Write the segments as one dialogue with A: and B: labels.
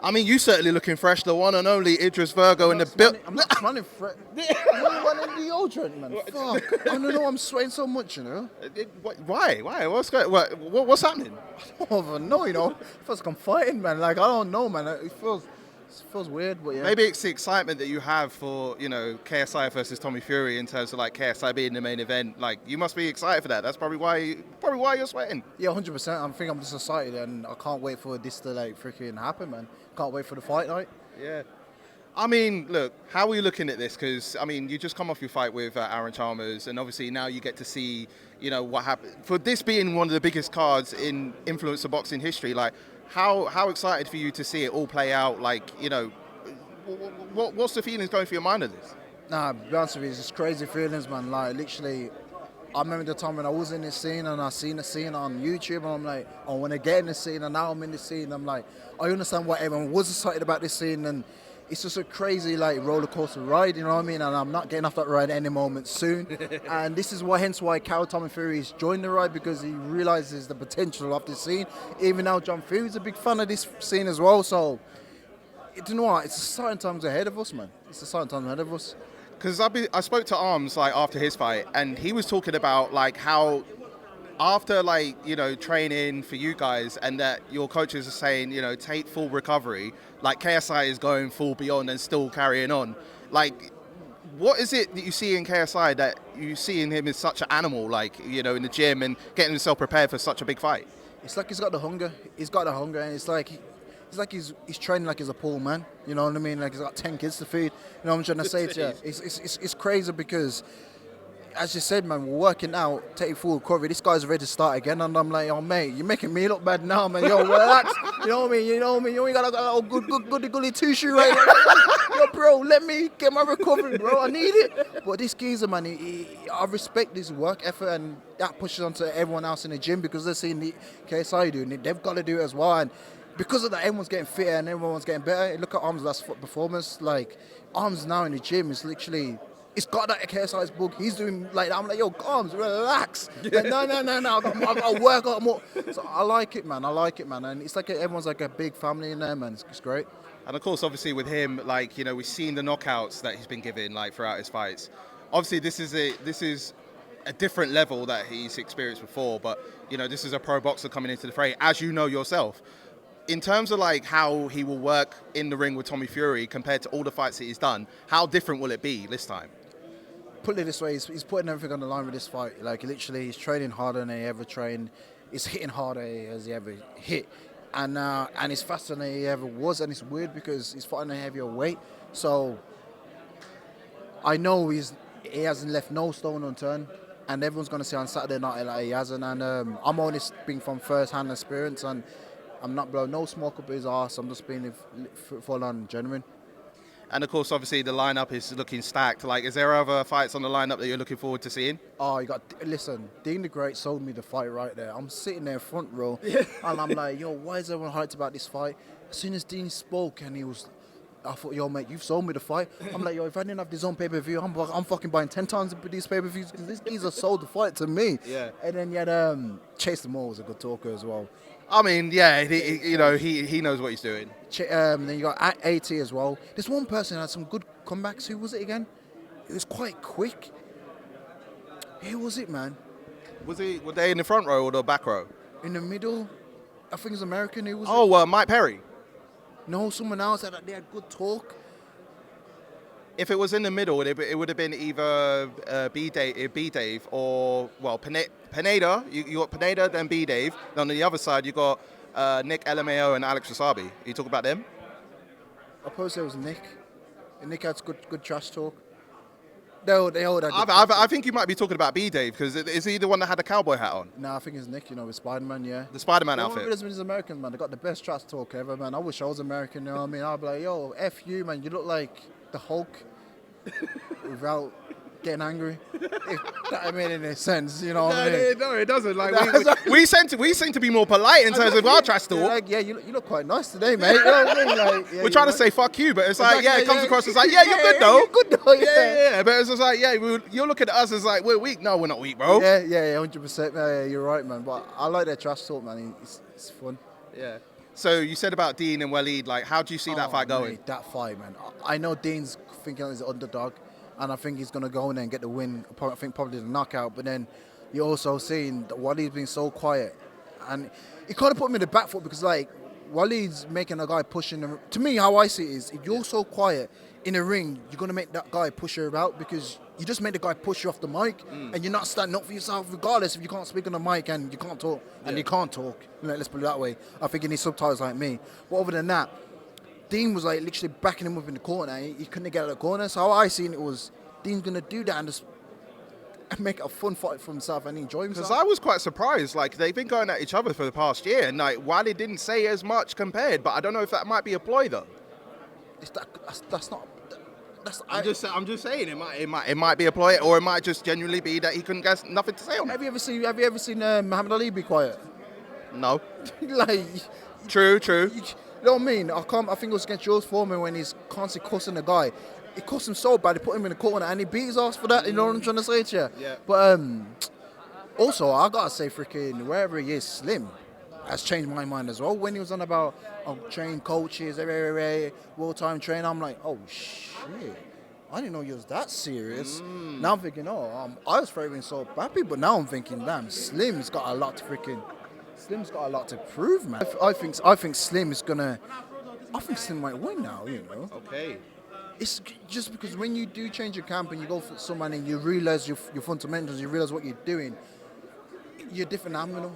A: I mean, you certainly looking fresh. The one and only Idris Virgo in the build.
B: I'm not smelling fresh. I'm running deodorant, man. Fuck. I don't know. I'm sweating so much, you know.
A: Why? Why? What's happening?
B: I don't even know, you know. It feels like I'm fighting, man. Like, I don't know, man. It feels weird, but yeah.
A: Maybe it's the excitement that you have for, KSI versus Tommy Fury in terms of like KSI being the main event. Like, you must be excited for that. That's probably why you're sweating.
B: Yeah, 100%. I think I'm just excited, and I can't wait for this to like freaking happen, man. Can't wait for the fight night.
A: Yeah. I mean, look, how are you looking at this? Because, I mean, you just come off your fight with Aaron Chalmers, and obviously now you get to see, what happened. For this being one of the biggest cards in influencer boxing history, like, how excited for you to see it all play out? Like, what's the feelings going through your mind of this?
B: Nah, to be honest with you, it's just crazy feelings, man. Like, literally, I remember the time when I was in this scene and I seen the scene on YouTube, and I'm like, I want to get in the scene, and now I'm in the scene. I'm like, I understand why everyone was excited about this scene, and it's just a crazy like roller coaster ride, you know what I mean? And I'm not getting off that ride any moment soon. And this is hence why Tommy Fury has joined the ride, because he realizes the potential of this scene. Even now, John Fury's a big fan of this scene as well. So, you know what? It's exciting times ahead of us, man. It's exciting times ahead of us.
A: Because I spoke to Arms like after his fight, and he was talking about like how after training for you guys, and that your coaches are saying take full recovery, like KSI is going full beyond and still carrying on. Like, what is it that you see in KSI that you see in him as such an animal, like in the gym and getting himself prepared for such a big fight?
B: It's like he's got the hunger. He's got the hunger, and it's like he's training like he's a poor man. You know what I mean? Like he's got 10 kids to feed. You know what I'm trying to say to you? It's crazy because, as you said, man, we're working out, taking full recovery. This guy's ready to start again, and I'm like, oh mate, you're making me look bad now, man. Yo, relax. You know what I mean? You ain't got a goody tissue right now. Yo, bro, let me get my recovery, bro. I need it. But this geezer, man, I respect his work effort, and that pushes onto everyone else in the gym, because they're seeing the KSI doing it. They've got to do it as well. And because of that, everyone's getting fitter and everyone's getting better. Look at Arms' last performance. Like, Arms now in the gym is literally, it's got that KSI's book. He's doing like that. I'm like, yo, Arms, relax. Yeah. Like, no. I got to work out more. So I like it, man. And it's like everyone's like a big family in there, man. It's great.
A: And of course, obviously with him, like, we've seen the knockouts that he's been given like throughout his fights. Obviously, this is a different level that he's experienced before, but this is a pro boxer coming into the fray, as you know yourself. In terms of like how he will work in the ring with Tommy Fury compared to all the fights that he's done, how different will it be this time?
B: Put it this way, he's putting everything on the line with this fight. Like, literally, he's training harder than he ever trained. He's hitting harder as he ever hit. And he's faster than he ever was. And it's weird because he's fighting a heavier weight. So I know he hasn't left no stone unturned. And everyone's going to say on Saturday night like he hasn't. And I'm only speaking from first-hand experience. And I'm not blowing no smoke up his arse. I'm just being full-on genuine.
A: And of course, obviously, the lineup is looking stacked. Like, is there other fights on the lineup that you're looking forward to seeing?
B: Oh, listen, Dean the Great sold me the fight right there. I'm sitting there front row, and I'm like, yo, why is everyone hyped about this fight? As soon as Dean spoke, and I thought, yo, mate, you've sold me the fight. I'm like, yo, if I didn't have this on pay-per-view, I'm fucking buying 10 times these pay-per-views, because this geezer sold the fight to me.
A: Yeah.
B: And then you had Chase the Moore was a good talker as well.
A: I mean, yeah, he knows what he's doing.
B: Then you got AT as well. There's one person who had some good comebacks. Who was it again? It was quite quick. Who was it, man?
A: Were they in the front row or the back row?
B: In the middle. I think it's American. Who was it?
A: Oh, Mike Perry.
B: No, someone else. They had good talk.
A: If it was in the middle, it would have been either B Dave or, well, Pineda. You got Pineda, then B Dave. Then on the other side, you got Nick LMAO and Alex Wasabi. You talk about them?
B: I suppose it was Nick. And Nick had good trash talk. They all had
A: I think you might be talking about B Dave, because is he the one that had the cowboy hat on?
B: No, I think it's Nick, with Spider-Man, yeah.
A: The Spider-Man outfit.
B: It's American, man. They got the best trash talk ever, man. I wish I was American, you know what I mean? I'd be like, yo, F you, man. You look like the Hulk without getting angry. If that made any sense, you know what I mean?
A: No, it doesn't. Like we seem to be more polite in terms of our trash talk.
B: Like, yeah, you look quite nice today, mate. You know what I mean? Like, yeah,
A: we're trying to say fuck you, but it's like,
B: exactly,
A: it comes across as like, you're good though.
B: You're good though,
A: yeah. But it's just like, you're looking at us as like, we're weak. No, we're not weak, bro.
B: Yeah, 100%. Yeah, you're right, man. But I like their trash talk, man. It's fun.
A: Yeah. So you said about Dean and Waleed, like, how do you see that fight going?
B: Mate, that fight, man. I know Dean's thinking he's an underdog, and I think he's going to go in there and get the win. I think probably the knockout. But then you're also seeing that Waleed's been so quiet, and it kind of put me in the back foot because, like, Waleed's making a guy pushing him. To me, how I see it is, if you're so quiet in a ring, you're going to make that guy push you out because you just made the guy push you off the mic, and you're not standing up for yourself regardless if you can't speak on the mic and you can't talk, and you can't talk. You know, let's put it that way. I think you need subtitles like me. But other than that, Dean was like literally backing him up in the corner. He couldn't get out of the corner. So how I seen it was Dean's going to do that and just make a fun fight for himself and enjoy himself.
A: Because I was quite surprised. Like, they've been going at each other for the past year, and like, while he didn't say as much compared, but I don't know if that might be a ploy though.
B: That's not.
A: I'm just saying it might be a ploy, or it might just genuinely be that he couldn't get nothing to say on it.
B: Have you ever seen Muhammad Ali be quiet?
A: No.
B: Like.
A: True.
B: You know what I mean? I think it was against George Foreman when he's constantly cussing the guy. It cost him so bad, he put him in the corner and he beat his ass for that, you know what I'm trying to say to you?
A: Yeah.
B: But also, I gotta say, freaking, wherever he is, Slim has changed my mind as well. When he was on about train coaches, world-time train, I'm like, oh shit, I didn't know he was that serious. Now I'm thinking, I was favoring so happy, but now I'm thinking, damn, Slim's got a lot to prove, man. I think Slim is gonna. I think Slim might win now, you know.
A: Okay.
B: It's just because when you do change your camp and you go for someone and you realize your fundamentals, you realize what you're doing, you're a different animal.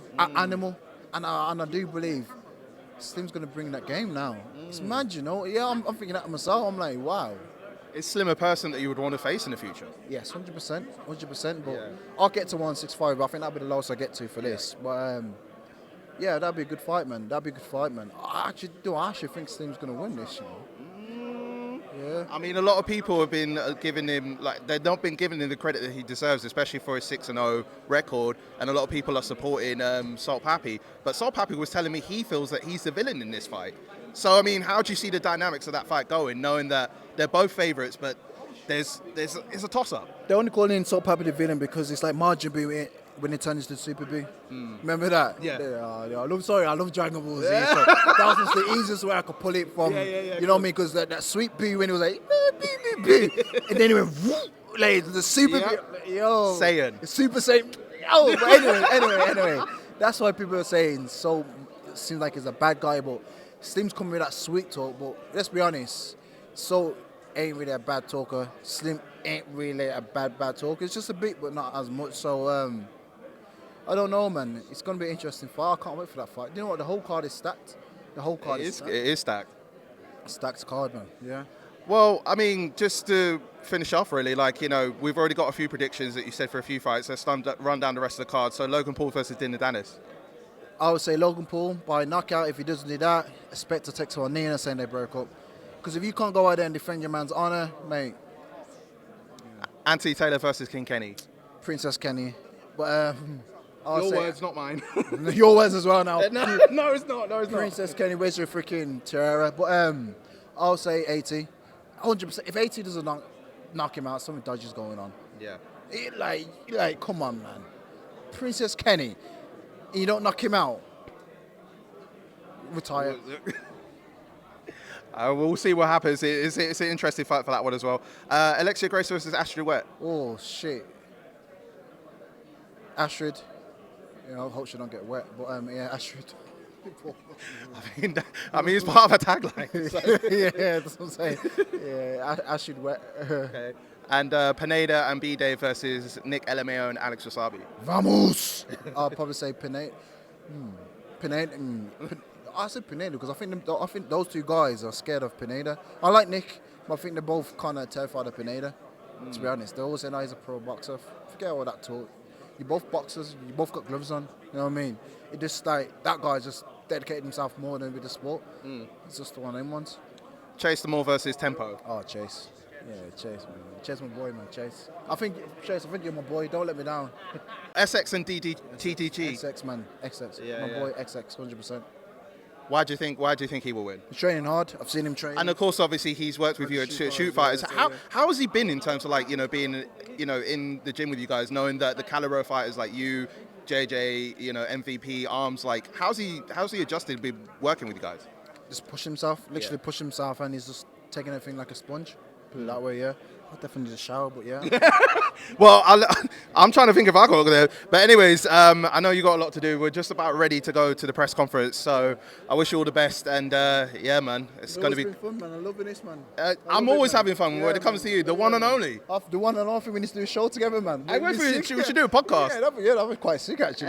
B: And I do believe Slim's gonna bring that game now. It's mad, you know. Yeah, I'm thinking that myself. I'm like, wow.
A: Is Slim a person that you would want to face in the future?
B: Yes, 100%. But I'll get to 165. I think that'll be the lowest I get to for this. But yeah, that'd be a good fight, man. I actually think Slim's gonna win this, you know. Yeah.
A: I mean, a lot of people have been giving him, like, they've not been giving him the credit that he deserves, especially for his 6-0 record. And a lot of people are supporting Salt Pappy. But Salt Pappy was telling me he feels that he's the villain in this fight. So, I mean, how do you see the dynamics of that fight going, knowing that they're both favourites, but it's a toss-up?
B: They're only calling in Salt Pappy the villain because it's like Margin B when it turns into Super B. Remember that?
A: Yeah.
B: I love Dragon Ball Z. So that was the easiest way I could pull it from. You know what I mean? Because that sweet B when it was like, B. And then it went, whoop, like the Super B. Yo.
A: Saiyan.
B: The Super Saiyan. Yo. But anyway. That's why people are saying so. It seems like he's a bad guy, but Slim's coming with that sweet talk. But let's be honest, so ain't really a bad talker. Slim ain't really a bad talker. It's just a bit, but not as much. So I don't know, man. It's going to be an interesting fight. I can't wait for that fight. You know what? The whole card is stacked.
A: It is stacked.
B: Stacked card, man. Yeah.
A: Well, I mean, just to finish off, really, like, you know, we've already got a few predictions that you said for a few fights. Let's run down the rest of the card. So Logan Paul versus Dylan Dennis.
B: I would say Logan Paul by knockout. If he doesn't do that, expect to take to Nina saying they broke up. Because if you can't go out there and defend your man's honor, mate.
A: Anthony Taylor versus King Kenny.
B: Princess Kenny. But
A: your words, not mine.
B: Your words as well now.
A: No, it's not.
B: Princess Kenny, where's your freaking terror? But I'll say 80. 100%. If 80 doesn't knock him out, something dodgy is going on.
A: Yeah.
B: Like, come on, man. Princess Kenny, you don't knock him out. Retire.
A: We'll see what happens. It's an interesting fight for that one as well. Alexia Grace versus Astrid Wet.
B: Oh, shit. Astrid. You know, hope she don't get wet. But, Astrid.
A: I mean, it's part of a tagline. So.
B: Yeah, that's what I'm saying. Yeah, Astrid Wet.
A: Okay. And Pineda and B-Day versus Nick LMAO and Alex Wasabi.
B: Vamos! I'll probably say Pineda. I said Pineda because I think those two guys are scared of Pineda. I like Nick, but I think they're both kind of terrified of Pineda. To be honest, they always say, "No, he's a pro boxer." Forget all that talk. You're both boxers. You both got gloves on. You know what I mean? It just like that guy just dedicated himself more than with the sport. It's just one of them ones.
A: Chase Demore versus Tempo.
B: Oh, Chase. Yeah, Chase, man. Chase, my boy, man. Chase. I think you're my boy. Don't let me down.
A: SX and TTG.
B: XX, man. XX.
A: Yeah,
B: my boy, XX, 100%.
A: Why do you think he will win?
B: He's training hard. I've seen him train.
A: And of course, obviously, he's worked with you at Shoot Fighters. How has he been in terms of, like, you know, being, you know, in the gym with you guys, knowing that the caliber of fighters like you, JJ, you know, MVP, Arms. Like, how's he adjusted to be working with you guys?
B: Just push himself, literally push himself, and he's just taking everything like a sponge. Put it that way, yeah. I definitely need a shower, but yeah.
A: Well, I'm trying to think if I go there. But anyways, I know you got a lot to do. We're just about ready to go to the press conference. So I wish you all the best. And yeah, man, it's going to be
B: been fun, man. I'm loving this, man.
A: I'm always having fun when it comes to you, the one and only.
B: The one and only. We need to do a show together, man.
A: We should do a podcast.
B: Yeah, that'd be quite sick, actually.